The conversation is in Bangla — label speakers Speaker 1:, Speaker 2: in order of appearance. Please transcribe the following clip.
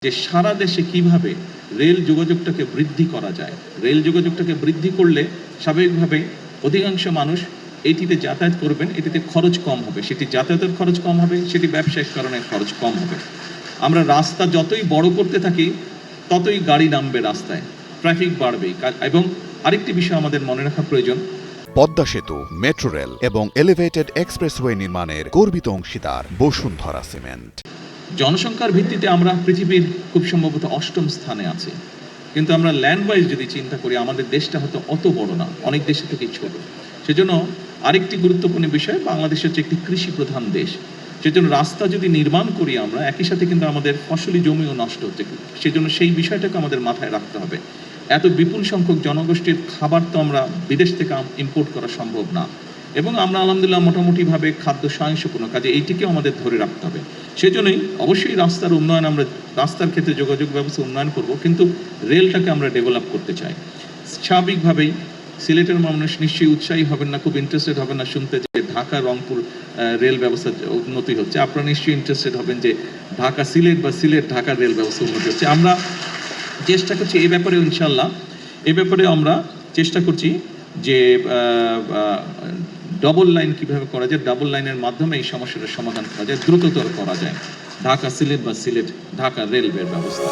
Speaker 1: যে সারা দেশে কিভাবে রেল যোগাযোগটাকে বৃদ্ধি করা যায়। রেল যোগাযোগটাকে বৃদ্ধি করলে স্বাভাবিকভাবে অধিকাংশ মানুষ এটিতে যাতায়াত করবেন, এটিতে খরচ কম হবে, সেটি যাতায়াতের খরচ কম হবে, সেটি ব্যবসায়িক কারণে খরচ কম হবে। আমরা রাস্তা যতই বড় করতে থাকি ততই গাড়ি নামবে রাস্তায়, ট্রাফিক বাড়বেই। এবং আরেকটি বিষয় আমাদের মনে রাখা প্রয়োজন,
Speaker 2: পদ্মা সেতু, মেট্রো রেল এবং এলিভেটেড এক্সপ্রেসওয়ে নির্মাণের গর্বিত অংশীদার বসুন্ধরা সিমেন্ট।
Speaker 1: জনসংখ্যার ভিত্তিতে আমরা পৃথিবীর খুব সম্ভবত 8ম স্থানে আছি, কিন্তু আমরা ল্যান্ড ওয়াইজ যদি চিন্তা করি আমাদের দেশটা হয়তো অত বড় না, অনেক দেশের থেকেই ছোট। সেজন্য আরেকটি গুরুত্বপূর্ণ বিষয়, বাংলাদেশ হচ্ছে একটি কৃষি প্রধান দেশ। সেজন্য রাস্তা যদি নির্মাণ করি আমরা, একই সাথে কিন্তু আমাদের ফসলি জমিও নষ্ট হচ্ছে। সেজন্য সেই বিষয়টাকে আমাদের মাথায় রাখতে হবে। এত বিপুল সংখ্যক জনগোষ্ঠীর খাবার তো আমরা বিদেশ থেকে ইম্পোর্ট করা সম্ভব না, এবং আমরা আলহামদুলিল্লাহ মোটামুটিভাবে খাদ্য স্বয়ংসম্পূর্ণ, কাজে এইটিকেও আমাদের ধরে রাখতে হবে। সেজন্যই অবশ্যই রাস্তার উন্নয়ন, আমরা রাস্তার ক্ষেত্রে যোগাযোগ ব্যবস্থা উন্নয়ন করব, কিন্তু রেলটাকে আমরা ডেভেলপ করতে চাই। স্বাভাবিকভাবেই সিলেটের মানুষ নিশ্চয়ই উৎসাহী হবেন না, খুব ইন্টারেস্টেড হবেন না শুনতে যে ঢাকা রংপুর রেল ব্যবস্থা উন্নতি হচ্ছে। আপনারা নিশ্চয়ই ইন্টারেস্টেড হবেন যে ঢাকা সিলেট বা সিলেট ঢাকার রেল ব্যবস্থা উন্নতি হচ্ছে। আমরা চেষ্টা করছি এই ব্যাপারে, ইনশাল্লাহ এ ব্যাপারে আমরা চেষ্টা করছি যে ডবল লাইন কিভাবে করা যায়, ডাবল লাইনের মাধ্যমে এই সমস্যাটার সমাধান করা যায়, দ্রুততর করা যায় ঢাকা সিলেট বা সিলেট ঢাকা রেলওয়ের ব্যবস্থা।